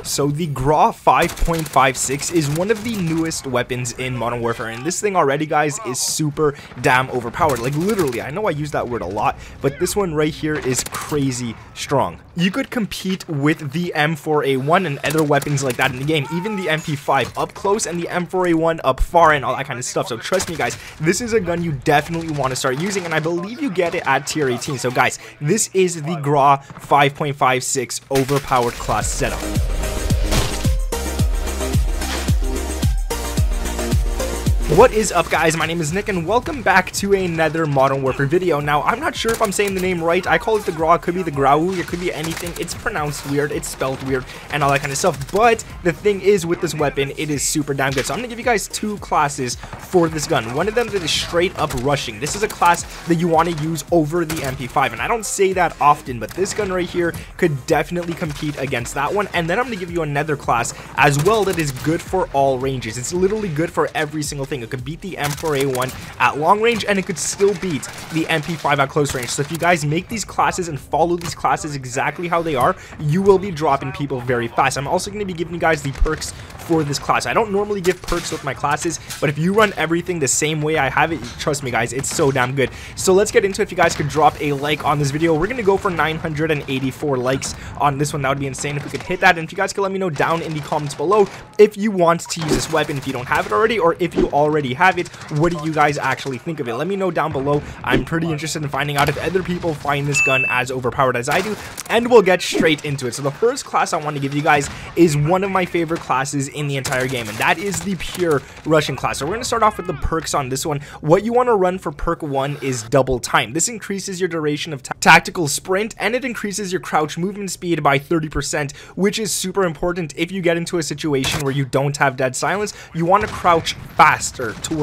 So the GRAU 5.56 is one of the newest weapons in Modern Warfare, and this thing already, guys, is super damn overpowered. Like, literally, I know I use that word a lot, but this one right here is crazy strong. You could compete with the M4A1 and other weapons like that in the game, even the MP5 up close and the M4A1 up far and all that kind of stuff. So trust me, guys, this is a gun you definitely want to start using, and I believe you get it at tier 18. So guys, this is the GRAU 5.56 overpowered class setup. What is up, guys? My name is Nick and welcome back to another Modern Warfare video. Now, I'm not sure if I'm saying the name right. I call it the GRAU. It could be the GRAU. It could be anything. It's pronounced weird. It's spelled weird and all that kind of stuff. But the thing is, with this weapon, it is super damn good. So I'm going to give you guys two classes for this gun. One of them that is straight up rushing. This is a class that you want to use over the MP5. And I don't say that often, but this gun right here could definitely compete against that one. And then I'm going to give you another class as well that is good for all ranges. It's literally good for every single thing. It could beat the M4A1 at long range, and it could still beat the MP5 at close range. So if you guys make these classes and follow these classes exactly how they are, you will be dropping people very fast. I'm also going to be giving you guys the perks for this class. I don't normally give perks with my classes, but if you run everything the same way I have it, trust me, guys, it's so damn good. So let's get into it. If you guys could drop a like on this video, we're going to go for 984 likes on this one. That would be insane if we could hit that. And if you guys could let me know down in the comments below if you want to use this weapon, if you don't have it already, or if you already have it, what do you guys actually think of it? Let me know down below. I'm pretty interested in finding out if other people find this gun as overpowered as I do, and we'll get straight into it. So the first class I want to give you guys is one of my favorite classes in the entire game, and that is the pure rushing class. So we're going to start off with the perks on this one. What you want to run for perk 1 is double time. This increases your duration of tactical sprint, and it increases your crouch movement speed by 30%, which is super important if you get into a situation where you don't have dead silence. You want to crouch faster towards